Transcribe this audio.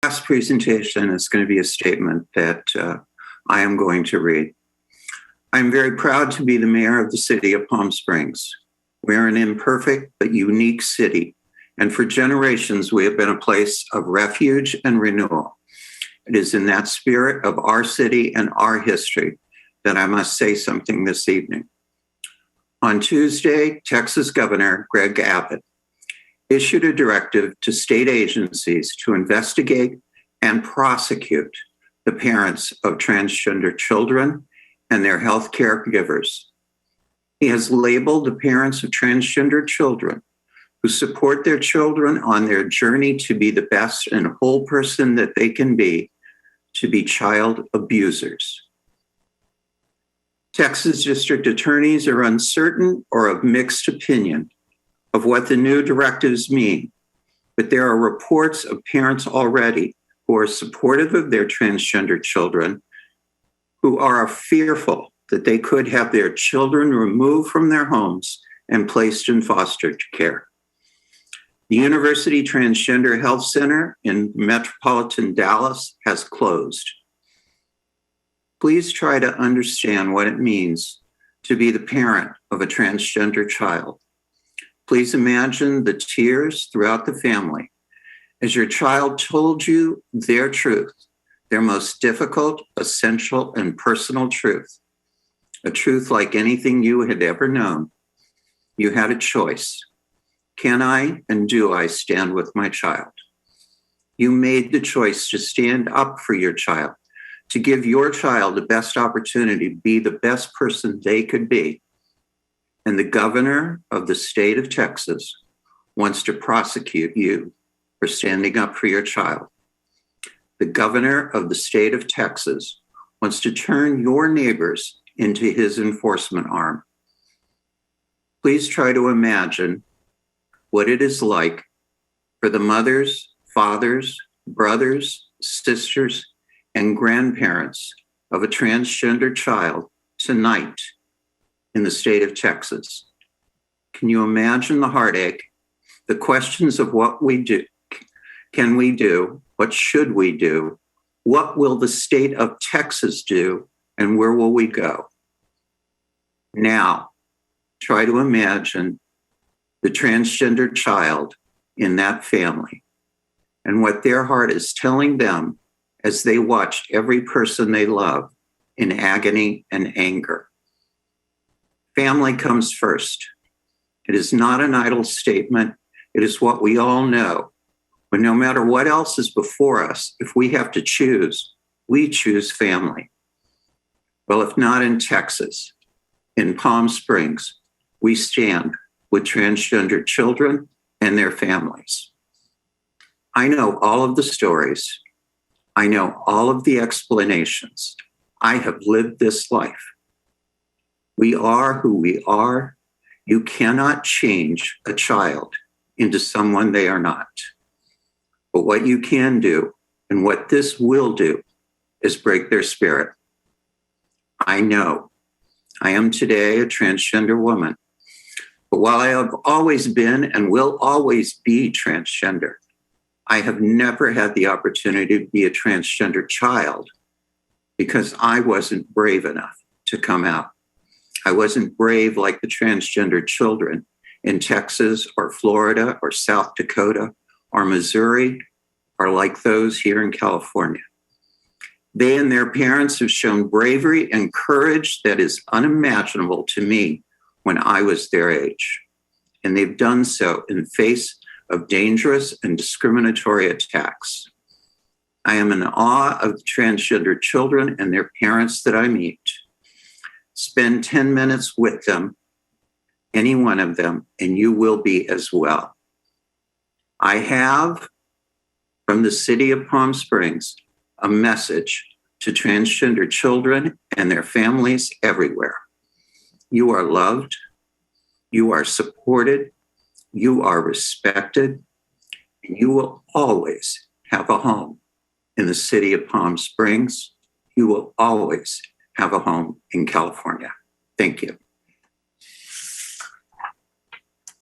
Last presentation is going to be a statement that I am going to read. I'm very proud to be the mayor of the city of Palm Springs. We're an imperfect but unique city, and for generations we have been a place of refuge and renewal. It is in that spirit of our city and our history that I must say something this evening. On Tuesday, Texas Governor Greg Abbott issued a directive to state agencies to investigate and prosecute the parents of transgender children and their health caregivers. He has labeled the parents of transgender children who support their children on their journey to be the best and whole person that they can be, to be child abusers. Texas district attorneys are uncertain or of mixed opinion of what the new directives mean, but there are reports of parents already who are supportive of their transgender children, who are fearful that they could have their children removed from their homes and placed in foster care. The University Transgender Health Center in metropolitan Dallas has closed. Please try to understand what it means to be the parent of a transgender child. Please imagine the tears throughout the family as your child told you their truth, their most difficult, essential, and personal truth, a truth like anything you had ever known. You had a choice. Can I and do I stand with my child? You made the choice to stand up for your child, to give your child the best opportunity to be the best person they could be. And the governor of the state of Texas wants to prosecute you for standing up for your child. The governor of the state of Texas wants to turn your neighbors into his enforcement arm. Please try to imagine what it is like for the mothers, fathers, brothers, sisters, and grandparents of a transgender child tonight in the state of Texas. Can you imagine the heartache, the questions of what we do? Can we do? What should we do? What will the state of Texas do? And where will we go? Now, try to imagine the transgender child in that family and what their heart is telling them as they watch every person they love in agony and anger. Family comes first. It is not an idle statement. It is what we all know. But no matter what else is before us, if we have to choose, we choose family. Well, if not in Texas, in Palm Springs, we stand with transgender children and their families. I know all of the stories. I know all of the explanations. I have lived this life. We are who we are. You cannot change a child into someone they are not. But what you can do, and what this will do, is break their spirit. I know I am today a transgender woman, but while I have always been and will always be transgender, I have never had the opportunity to be a transgender child because I wasn't brave enough to come out. I wasn't brave like the transgender children in Texas or Florida or South Dakota or Missouri, or like those here in California. They and their parents have shown bravery and courage that is unimaginable to me when I was their age. And they've done so in face of dangerous and discriminatory attacks. I am in awe of the transgender children and their parents that I meet. Spend 10 minutes with them, any one of them, and you will be as well. I have, from the city of Palm Springs, a message to transgender children and their families everywhere. You are loved, you are supported, you are respected, and you will always have a home in the city of Palm Springs. You will always have a home in California. Thank you.